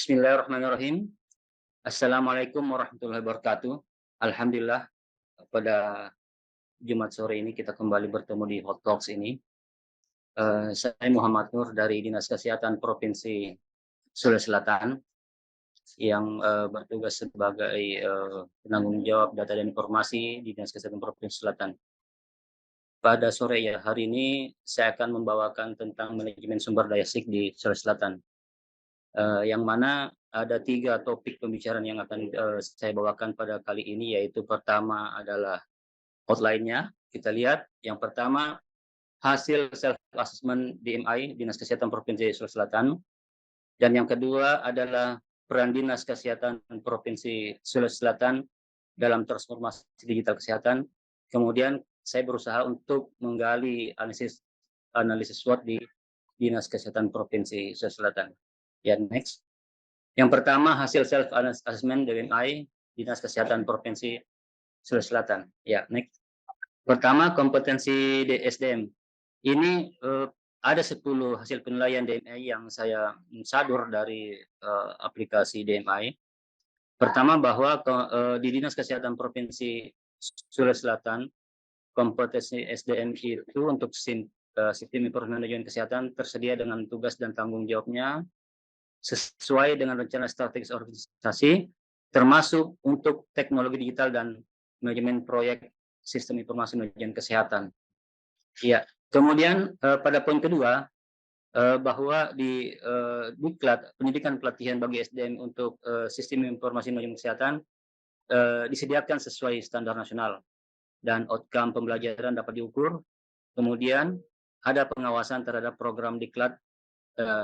Bismillahirrahmanirrahim. Assalamualaikum warahmatullahi wabarakatuh. Alhamdulillah, pada Jumat sore ini kita kembali bertemu di Hot Talks ini. Saya Muhammad Nur dari Dinas Kesehatan Provinsi Sulawesi Selatan yang bertugas sebagai penanggung jawab data dan informasi di Dinas Kesehatan Provinsi Selatan. Pada sore hari ini saya akan membawakan tentang manajemen sumber daya SIK di Sulawesi Selatan. Yang mana ada 3 topik pembicaraan yang akan saya bawakan pada kali ini, yaitu pertama adalah outline-nya. Kita lihat yang pertama, hasil self assessment DMI Dinas Kesehatan Provinsi Sulawesi Selatan, dan yang kedua adalah peran Dinas Kesehatan Provinsi Sulawesi Selatan dalam transformasi digital kesehatan. Kemudian saya berusaha untuk menggali analisis SWOT di Dinas Kesehatan Provinsi Sulawesi Selatan. Ya, next. Yang pertama, hasil self assessment DMI Dinas Kesehatan Provinsi Sulawesi Selatan. Ya, next. Pertama, kompetensi SDM. Ini ada 10 hasil penilaian DMI yang saya sadur dari aplikasi DMI. Pertama, bahwa di Dinas Kesehatan Provinsi Sulawesi Selatan, kompetensi SDM itu untuk sistem informasi manajemen kesehatan tersedia dengan tugas dan tanggung jawabnya sesuai dengan rencana strategis organisasi, termasuk untuk teknologi digital dan manajemen proyek sistem informasi manajemen kesehatan. Ya, kemudian pada poin kedua, bahwa di Diklat pendidikan pelatihan bagi SDM untuk sistem informasi manajemen kesehatan disediakan sesuai standar nasional dan outcome pembelajaran dapat diukur. Kemudian ada pengawasan terhadap program Diklat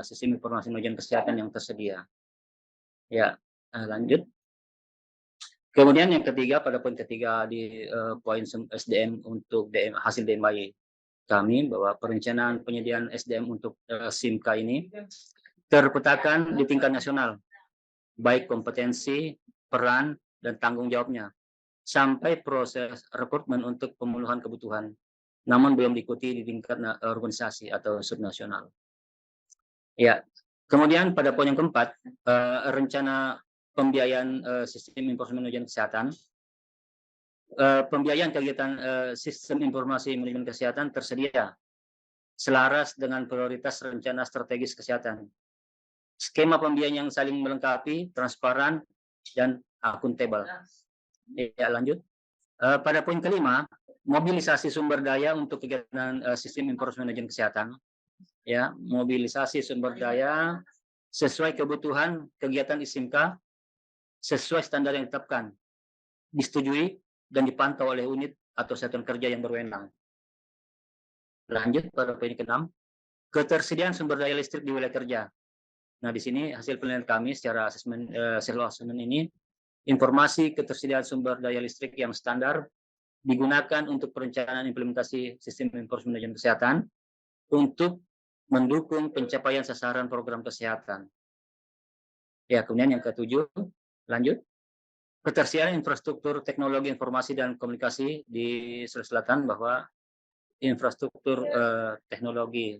sistem informasi manajemen kesehatan yang tersedia. Ya, lanjut. Kemudian yang ketiga, pada poin ketiga di poin SDM untuk hasil DMI kami, bahwa perencanaan penyediaan SDM untuk SIMK ini terpetakan di tingkat nasional, baik kompetensi, peran, dan tanggung jawabnya, sampai proses rekrutmen untuk pemenuhan kebutuhan, namun belum diikuti di tingkat organisasi atau subnasional. Ya, kemudian pada poin yang keempat, rencana pembiayaan sistem informasi manajemen kesehatan. Pembiayaan kegiatan sistem informasi manajemen kesehatan tersedia selaras dengan prioritas rencana strategis kesehatan. Skema pembiayaan yang saling melengkapi, transparan, dan akuntabel. Ya, lanjut. Pada poin kelima, mobilisasi sumber daya untuk kegiatan sistem informasi manajemen kesehatan. Ya, mobilisasi sumber daya sesuai kebutuhan kegiatan SIMK sesuai standar yang ditetapkan, disetujui dan dipantau oleh unit atau satuan kerja yang berwenang. Lanjut pada poin ke-6, ketersediaan sumber daya listrik di wilayah kerja. Nah, di sini hasil penilaian kami secara assessment ini, informasi ketersediaan sumber daya listrik yang standar digunakan untuk perencanaan implementasi sistem informasi manajemen kesehatan untuk mendukung pencapaian sasaran program kesehatan. Ya, kemudian yang ke-7, lanjut. Ketersediaan infrastruktur teknologi informasi dan komunikasi di Sulawesi Selatan, bahwa infrastruktur teknologi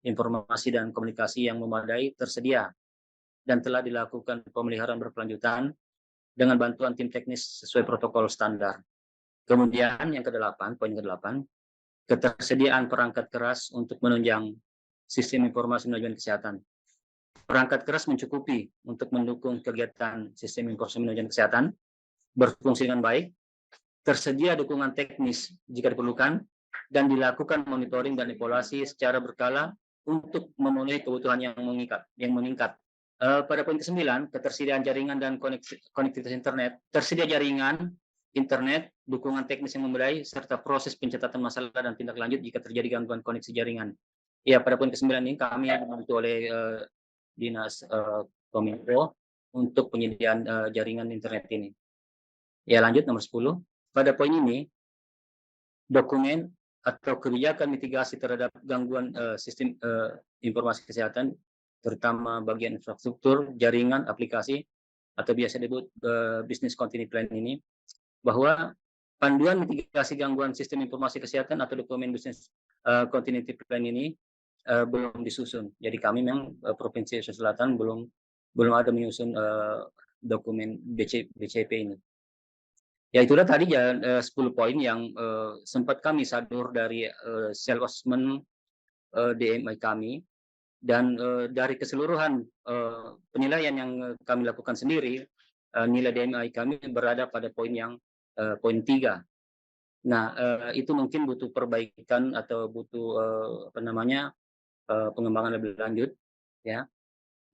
informasi dan komunikasi yang memadai tersedia dan telah dilakukan pemeliharaan berkelanjutan dengan bantuan tim teknis sesuai protokol standar. Kemudian yang ke-8, poin ke-8, ketersediaan perangkat keras untuk menunjang sistem informasi manajemen kesehatan. Perangkat keras mencukupi untuk mendukung kegiatan sistem informasi manajemen kesehatan berfungsi dengan baik, tersedia dukungan teknis jika diperlukan, dan dilakukan monitoring dan evaluasi secara berkala untuk memenuhi kebutuhan yang meningkat. Pada poin ke-9, ketersediaan jaringan dan konektivitas internet. Tersedia jaringan, internet, dukungan teknis yang memadai, serta proses pencatatan masalah dan tindak lanjut jika terjadi gangguan koneksi jaringan. Ya, pada poin ke-9 ini kami dibantu oleh Dinas Kominfo untuk penyediaan jaringan internet ini. Ya, lanjut nomor 10. Pada poin ini, dokumen atau kebijakan mitigasi terhadap gangguan sistem informasi kesehatan, terutama bagian infrastruktur, jaringan, aplikasi, atau biasa disebut business continuity plan ini, bahwa panduan mitigasi gangguan sistem informasi kesehatan atau dokumen business continuity plan ini belum disusun. Jadi kami memang Provinsi Sulawesi Selatan belum belum ada menyusun dokumen BCP ini. Ya itulah tadi ya 10 poin yang sempat kami sadur dari salesman DMI kami, dan dari keseluruhan penilaian yang kami lakukan sendiri, nilai DMI kami berada pada poin yang poin 3. Nah, itu mungkin butuh perbaikan atau butuh pengembangan lebih lanjut, ya.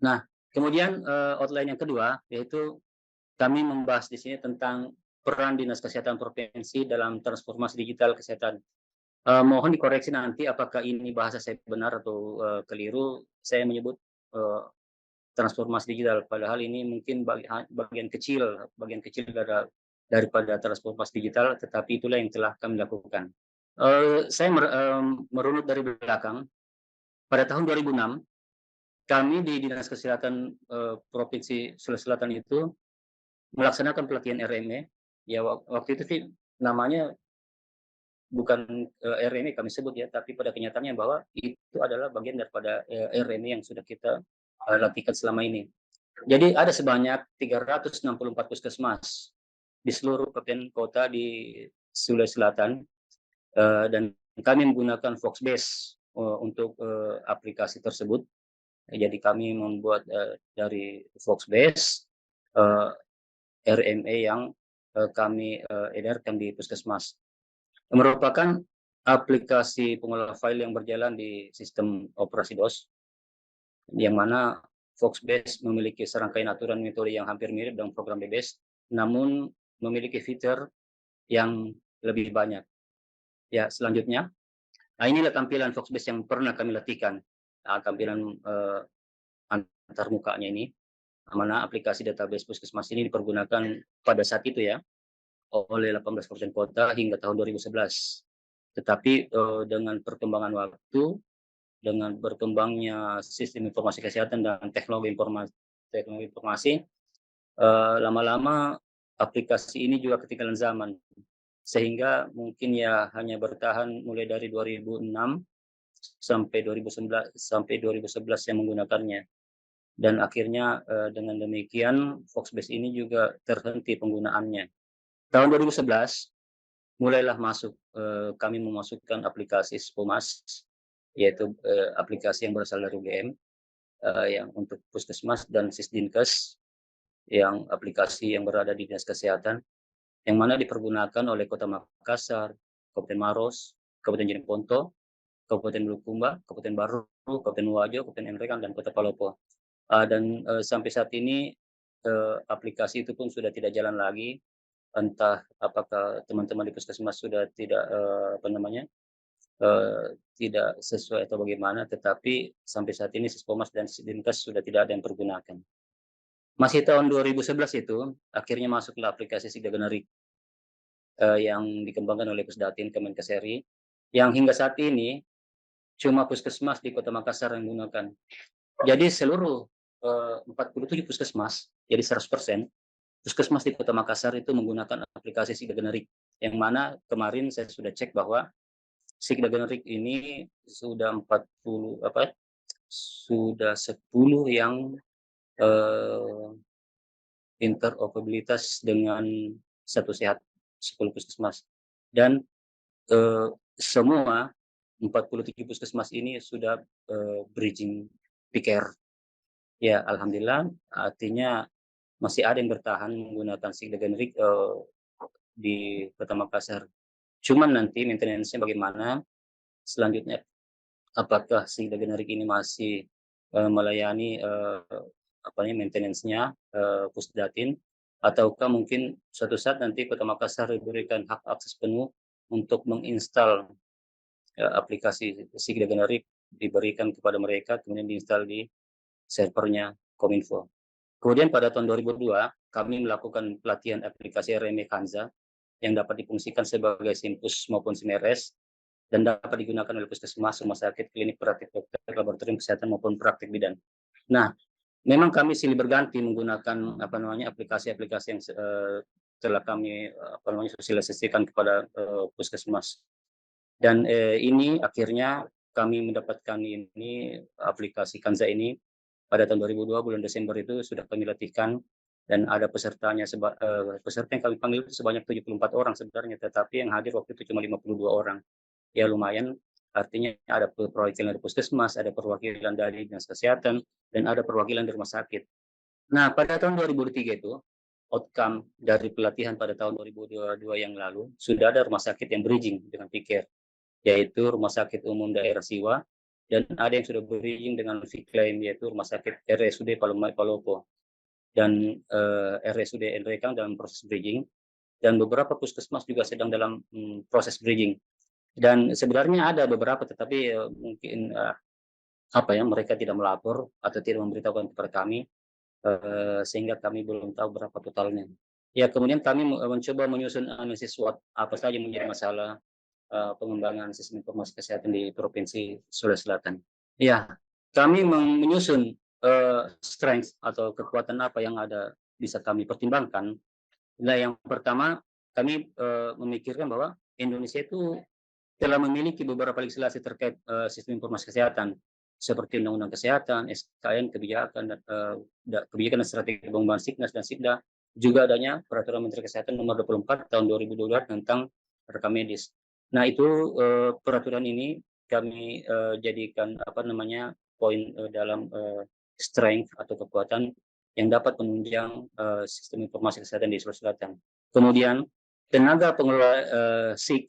Nah, kemudian outline yang kedua yaitu kami membahas di sini tentang peran Dinas Kesehatan Provinsi dalam transformasi digital kesehatan. Mohon dikoreksi nanti apakah ini bahasa saya benar atau keliru. Saya menyebut transformasi digital, padahal ini mungkin bagian kecil daripada transformasi digital, tetapi itulah yang telah kami lakukan. Saya merunut dari belakang. Pada tahun 2006, kami di Dinas Kesehatan Provinsi Sulawesi Selatan itu melaksanakan pelatihan RME. Ya, waktu itu sih namanya bukan RME kami sebut ya, tapi pada kenyataannya bahwa itu adalah bagian daripada RME yang sudah kita latihkan selama ini. Jadi ada sebanyak 364 puskesmas di seluruh kabupaten kota di Sulawesi Selatan, dan kami menggunakan Foxbase untuk aplikasi tersebut. Jadi kami membuat dari Foxbase RME yang kami edarkan di puskesmas. Merupakan aplikasi pengolah file yang berjalan di sistem operasi DOS, yang mana Foxbase memiliki serangkaian aturan metode yang hampir mirip dengan program DBS, namun memiliki fitur yang lebih banyak. Ya, selanjutnya, inilah tampilan Foxbase yang pernah kami latihkan. Tampilan antar mukanya ini, mana aplikasi database puskesmas ini dipergunakan pada saat itu ya, oleh 18% kota hingga tahun 2011. Tetapi dengan perkembangan waktu, dengan berkembangnya sistem informasi kesehatan dan teknologi informasi, lama-lama aplikasi ini juga ketinggalan zaman, sehingga mungkin ya hanya bertahan mulai dari 2006 sampai 2011 yang menggunakannya, dan akhirnya dengan demikian Foxbase ini juga terhenti penggunaannya. Tahun 2011 mulailah kami memasukkan aplikasi Spomas, yaitu aplikasi yang berasal dari UGM, yang untuk puskesmas, dan Sisdinkes yang aplikasi yang berada di Dinas Kesehatan, yang mana dipergunakan oleh Kota Makassar, Kabupaten Maros, Kabupaten Jeneponto, Kabupaten Bulukumba, Kabupaten Baru, Kabupaten Wajo, Kabupaten Emrekang, dan Kota Palopo. Dan sampai saat ini aplikasi itu pun sudah tidak jalan lagi. Entah apakah teman-teman di puskesmas sudah tidak tidak sesuai atau bagaimana, tetapi sampai saat ini Sispomas dan Sisdinkes sudah tidak ada yang pergunakan. Masih tahun 2011 itu akhirnya masuklah aplikasi Sigdagenerik yang dikembangkan oleh Pusdatin Kemenkes RI, yang hingga saat ini cuma puskesmas di Kota Makassar yang menggunakan. Jadi seluruh 47 puskesmas, jadi 100%, puskesmas di Kota Makassar itu menggunakan aplikasi Sigdagenerik, yang mana kemarin saya sudah cek bahwa Sigdagenerik ini sudah 10 yang interoperabilitas dengan Satu Sehat 10 puskesmas, dan semua 47 puskesmas ini sudah bridging PCare. Ya, alhamdulillah, artinya masih ada yang bertahan menggunakan Sigdagenerik di Kota Makassar. Cuman nanti maintenance-nya bagaimana selanjutnya, apakah Sigdagenerik ini masih melayani maintenance-nya Pusdatin, ataukah mungkin suatu saat nanti Kota Makassar diberikan hak akses penuh untuk menginstal aplikasi Sigdagenerik, diberikan kepada mereka, kemudian diinstal di servernya Kominfo. Kemudian pada tahun 2002 kami melakukan pelatihan aplikasi RME Kanza yang dapat difungsikan sebagai Simpus maupun SIMRS, dan dapat digunakan oleh puskesmas, rumah sakit, klinik, praktik dokter, laboratorium kesehatan maupun praktik bidan. Nah, memang kami silih berganti menggunakan aplikasi-aplikasi yang telah kami sosialisasikan kepada puskesmas. Dan ini akhirnya kami mendapatkan aplikasi Kanza ini pada tahun 2002 bulan Desember itu sudah kami latihkan dan ada pesertanya peserta yang kami panggil itu sebanyak 74 orang sebenarnya, tetapi yang hadir waktu itu cuma 52 orang. Ya lumayan, artinya ada perwakilan dari puskesmas, ada perwakilan dari dinas kesehatan, dan ada perwakilan dari rumah sakit. Nah, pada tahun 2003 itu, outcome dari pelatihan pada tahun 2022 yang lalu, sudah ada rumah sakit yang bridging dengan PICARE, yaitu Rumah Sakit Umum Daerah Siwa, dan ada yang sudah bridging dengan Viclaim, yaitu Rumah Sakit RSUD Palopo, dan RSUD Nrekang dalam proses bridging, dan beberapa puskesmas juga sedang dalam proses bridging. Dan sebenarnya ada beberapa, tetapi mungkin mereka tidak melapor atau tidak memberitahukan kepada kami, sehingga kami belum tahu berapa totalnya. Ya, kemudian kami mencoba menyusun analisis SWOT apa saja menjadi masalah pengembangan sistem informasi kesehatan di Provinsi Sulawesi Selatan. Ya, kami menyusun strength atau kekuatan apa yang ada bisa kami pertimbangkan. Nah, yang pertama kami memikirkan bahwa Indonesia itu telah memiliki beberapa legislasi terkait sistem informasi kesehatan seperti Undang-Undang Kesehatan, SKN, kebijakan dan strategi pengembangan Siknas dan Sikda, juga adanya Peraturan Menteri Kesehatan Nomor 24 Tahun 2022 tentang rekam medis. Nah, itu peraturan ini kami jadikan poin dalam strength atau kekuatan yang dapat menunjang sistem informasi kesehatan di Sulawesi Selatan. Kemudian tenaga pengelola SIK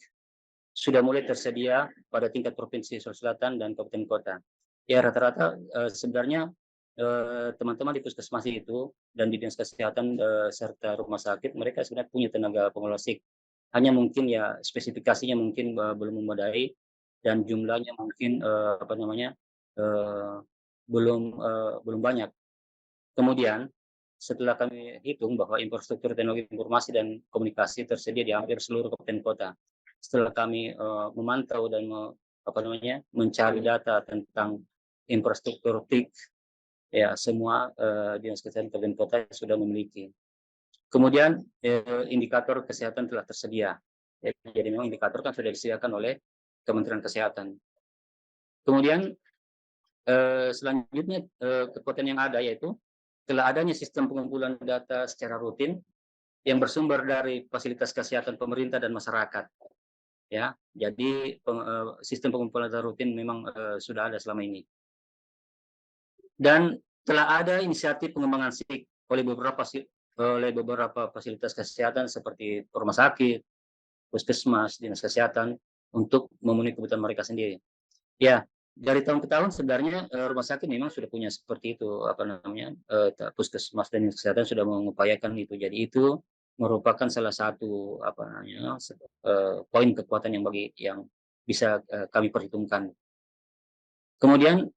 sudah mulai tersedia pada tingkat provinsi Sulawesi Selatan dan kabupaten kota. Ya, rata-rata sebenarnya teman-teman di puskesmas itu dan di dinas kesehatan serta rumah sakit mereka sebenarnya punya tenaga pengelola SIK. Hanya mungkin ya spesifikasinya mungkin belum memadai dan jumlahnya mungkin belum banyak. Kemudian setelah kami hitung bahwa infrastruktur teknologi informasi dan komunikasi tersedia di hampir seluruh kabupaten kota. Setelah kami memantau dan mencari data tentang infrastruktur TIK, ya semua dinas kesehatan kabupaten kota sudah memiliki. Kemudian indikator kesehatan telah tersedia. Jadi memang indikator kan sudah disediakan oleh Kementerian Kesehatan. Kemudian selanjutnya kekuatan yang ada yaitu telah adanya sistem pengumpulan data secara rutin yang bersumber dari fasilitas kesehatan pemerintah dan masyarakat. Ya, jadi sistem pengumpulan data rutin memang sudah ada selama ini. Dan telah ada inisiatif pengembangan SIK oleh beberapa fasilitas kesehatan seperti rumah sakit, puskesmas, dinas kesehatan untuk memenuhi kebutuhan mereka sendiri. Ya, dari tahun ke tahun sebenarnya rumah sakit memang sudah punya seperti itu puskesmas dan dinas kesehatan sudah mengupayakan itu. Jadi itu merupakan salah satu poin kekuatan yang bisa kami perhitungkan. Kemudian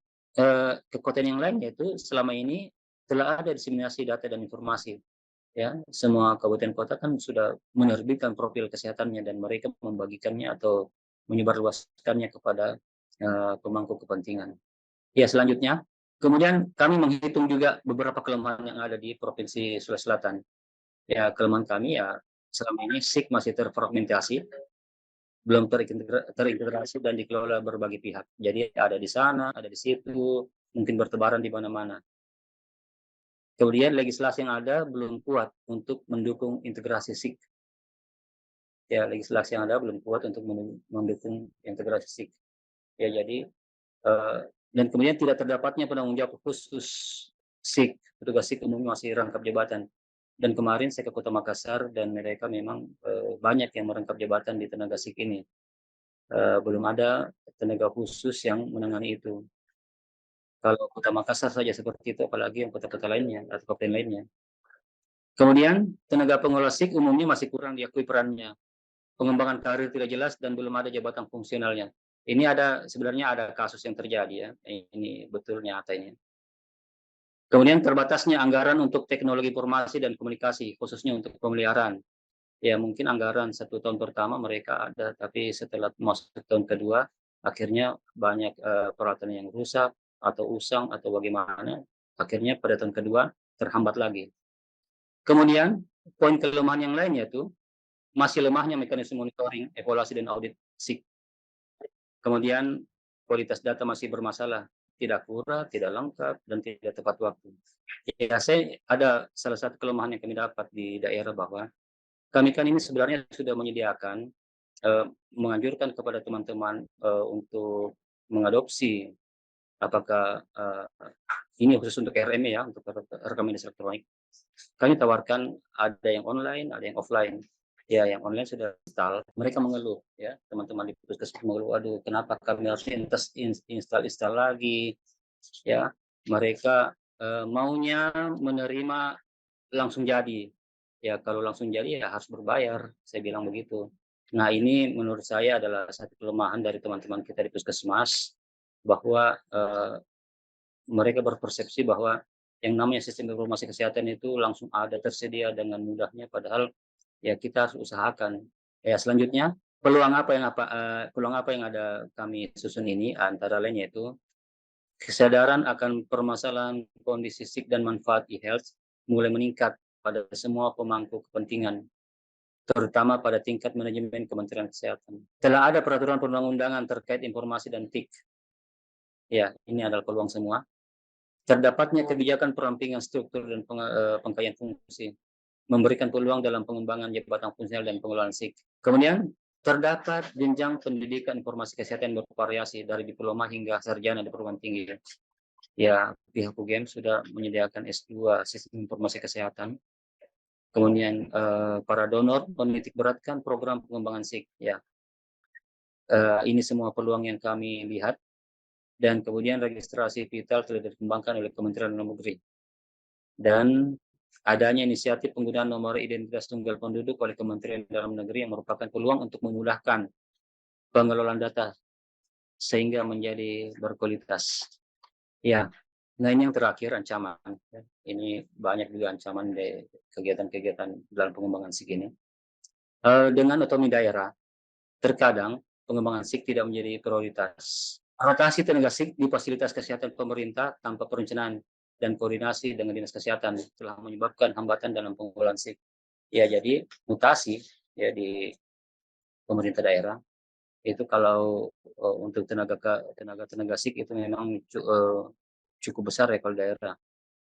kekuatan yang lain yaitu selama ini telah ada diseminasi data dan informasi. Ya, semua kabupaten kota kan sudah menerbitkan profil kesehatannya dan mereka membagikannya atau menyebarluaskannya kepada pemangku kepentingan. Ya, selanjutnya, kemudian kami menghitung juga beberapa kelemahan yang ada di Provinsi Sulawesi Selatan. Ya, kelemahan kami ya selama ini SIK masih terfragmentasi, belum terintegrasi dan dikelola berbagai pihak. Jadi ada di sana, ada di situ, mungkin bertebaran di mana-mana. Kemudian legislasi yang ada belum kuat untuk mendukung integrasi SIK. Ya, legislasi yang ada belum kuat untuk mendukung integrasi SIK. Ya, jadi dan kemudian tidak terdapatnya penanggung jawab khusus SIK, petugas SIK umumnya masih rangkap jabatan. Dan kemarin saya ke Kota Makassar dan mereka memang banyak yang merangkap jabatan di tenaga SIK ini. Belum ada tenaga khusus yang menangani itu. Kalau Kota Makassar saja seperti itu, apalagi yang kota-kota lainnya atau kabupaten lainnya. Kemudian tenaga pengelola SIK umumnya masih kurang diakui perannya. Pengembangan karir tidak jelas dan belum ada jabatan fungsionalnya. Ini sebenarnya ada kasus yang terjadi ya. Ini betul nyata ini. Kemudian terbatasnya anggaran untuk teknologi informasi dan komunikasi, khususnya untuk pemeliharaan. Ya mungkin anggaran 1 tahun pertama mereka ada, tapi setelah masuk tahun kedua, akhirnya banyak peralatan yang rusak atau usang atau bagaimana. Akhirnya pada tahun kedua terhambat lagi. Kemudian poin kelemahan yang lain yaitu masih lemahnya mekanisme monitoring, evaluasi dan audit SIK. Kemudian kualitas data masih bermasalah tidak akurat, tidak lengkap, dan tidak tepat waktu. Ya, saya ada salah satu kelemahan yang kami dapat di daerah bahwa kami kan ini sebenarnya sudah menyediakan, menganjurkan kepada teman-teman, untuk mengadopsi apakah, ini khusus untuk RME ya, untuk rekam medis elektronik. Kami tawarkan ada yang online, ada yang offline. Ya, yang online sudah install, mereka mengeluh ya, teman-teman di puskesmas mengeluh, "Aduh, kenapa kami harus install lagi?" Ya, mereka, maunya menerima langsung jadi. Ya, kalau langsung jadi ya harus berbayar, saya bilang begitu. Nah, ini menurut saya adalah satu kelemahan dari teman-teman kita di puskesmas, bahwa, mereka berpersepsi bahwa yang namanya sistem informasi kesehatan itu langsung ada tersedia dengan mudahnya, padahal ya kita harus usahakan. Ya, selanjutnya peluang apa yang ada kami susun ini antara lain yaitu kesadaran akan permasalahan kondisi fisik dan manfaat e-health mulai meningkat pada semua pemangku kepentingan, terutama pada tingkat manajemen Kementerian Kesehatan. Telah ada peraturan perundang-undangan terkait informasi dan TIK. Ya, ini adalah peluang semua. Terdapatnya kebijakan perampingan struktur dan pengkayaan fungsi, memberikan peluang dalam pengembangan jabatan fungsional dan pengelolaan SIK. Kemudian, terdapat jenjang pendidikan informasi kesehatan bervariasi dari diploma hingga sarjana di perguruan tinggi. Ya, pihak UGM sudah menyediakan S2 Sistem Informasi Kesehatan. Kemudian para donor menitik beratkan program pengembangan SIK. Ya, ini semua peluang yang kami lihat. Dan kemudian registrasi vital telah dikembangkan oleh Kementerian Dalam Negeri. Dan adanya inisiatif penggunaan nomor identitas tunggal penduduk oleh Kementerian Dalam Negeri yang merupakan peluang untuk memudahkan pengelolaan data sehingga menjadi berkualitas. Ya, nah ini yang terakhir ancaman. Ini banyak juga ancaman dari kegiatan-kegiatan dalam pengembangan SIK ini. Dengan otonomi daerah, terkadang pengembangan SIK tidak menjadi prioritas. Rotasi tenaga SIK di fasilitas kesehatan pemerintah tanpa perencanaan dan koordinasi dengan dinas kesehatan telah menyebabkan hambatan dalam pengelolaan SIK. Ya, jadi mutasi ya di pemerintah daerah itu kalau untuk tenaga SIK itu memang cukup besar ya kalau daerah.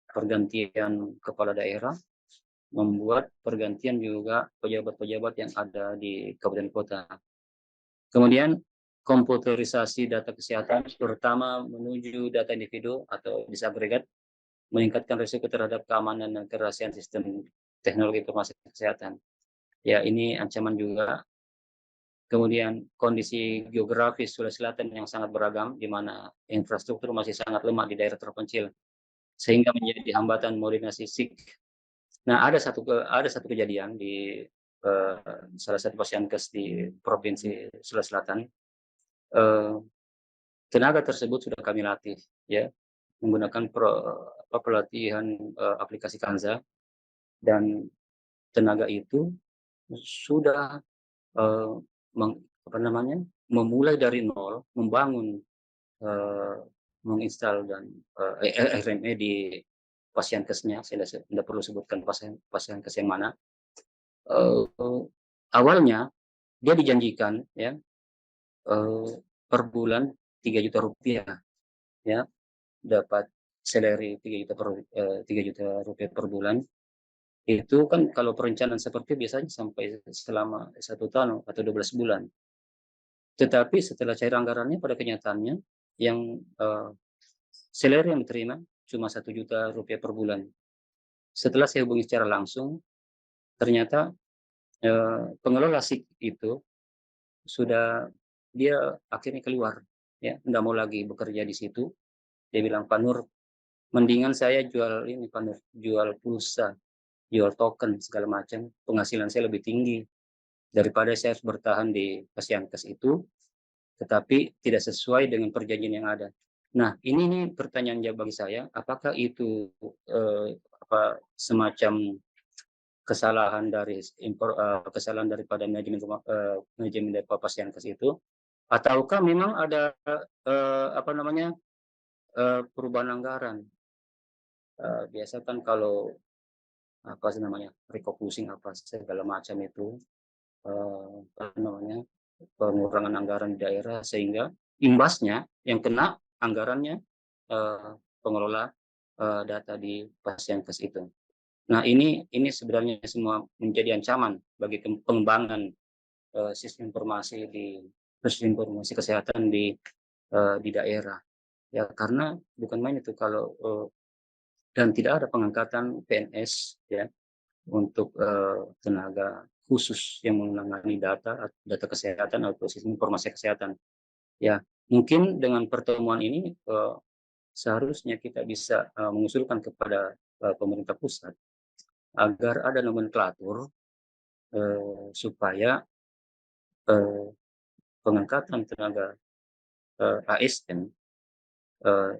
Pergantian kepala daerah membuat pergantian juga pejabat-pejabat yang ada di kabupaten kota. Kemudian komputerisasi data kesehatan, terutama menuju data individu atau disagregat, meningkatkan risiko terhadap keamanan dan kerahasiaan sistem teknologi informasi kesehatan. Ya, ini ancaman juga. Kemudian kondisi geografis Sulawesi Selatan yang sangat beragam, di mana infrastruktur masih sangat lemah di daerah terpencil, sehingga menjadi hambatan koordinasi SIK. Nah, ada satu kejadian di salah satu Posyankes di Provinsi Sulawesi Selatan. Eh, Tenaga tersebut sudah kami latih, ya, menggunakan pelatihan aplikasi Kanza, dan tenaga itu sudah eh, memulai dari nol, membangun, eh, menginstal dan RME di Pasienkesnya. Saya tidak perlu sebutkan Pasienkes yang mana. Awalnya dia dijanjikan ya per bulan 3 juta rupiah, ya, dapat salary 3 juta rupiah per bulan. Itu kan kalau perencanaan seperti biasanya sampai selama 1 tahun atau 12 bulan. Tetapi setelah cair anggarannya, pada kenyataannya yang salary yang diterima cuma 1 juta rupiah per bulan. Setelah saya hubungi secara langsung, ternyata pengelola SIK itu sudah, dia akhirnya keluar, ya, tidak mau lagi bekerja di situ. Dia bilang, "Pak Nur, mendingan saya jual ini Pak Nur, jual pulsa, jual token segala macam, penghasilan saya lebih tinggi daripada saya harus bertahan di Pasienkes itu, tetapi tidak sesuai dengan perjanjian yang ada." Nah, ini nih pertanyaan jawab bagi saya, apakah itu semacam kesalahan daripada manajemen dari Pasienkes itu, ataukah memang ada perubahan anggaran? Biasa kan kalau refocusing apa segala macam itu, pengurangan anggaran di daerah, sehingga imbasnya yang kena anggarannya pengelola data di Pasienkes itu. Nah, ini sebenarnya semua menjadi ancaman bagi pengembangan sistem informasi kesehatan di daerah. Ya, karena bukan main itu kalau dan tidak ada pengangkatan PNS ya untuk tenaga khusus yang menangani data kesehatan atau sistem informasi kesehatan. Ya, mungkin dengan pertemuan ini seharusnya kita bisa mengusulkan kepada pemerintah pusat agar ada nomenklatur supaya eh, pengangkatan tenaga ASN eh,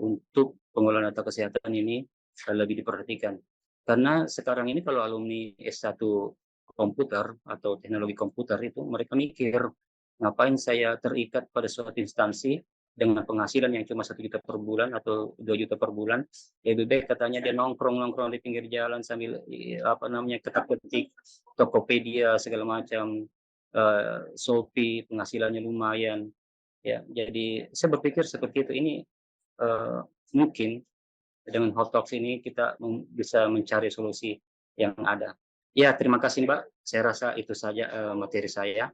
untuk pengelolaan data kesehatan ini lebih diperhatikan. Karena sekarang ini kalau alumni S1 komputer atau teknologi komputer itu mereka mikir, ngapain saya terikat pada suatu instansi dengan penghasilan yang cuma 1 juta per bulan atau 2 juta per bulan, lebih baik katanya dia nongkrong di pinggir jalan sambil ketak-ketik Tokopedia segala macam, Shopee penghasilannya lumayan. Ya, jadi saya berpikir seperti itu. Ini mungkin dengan hot talks ini kita bisa mencari solusi yang ada. Ya, terima kasih Mbak. Saya rasa itu saja materi saya.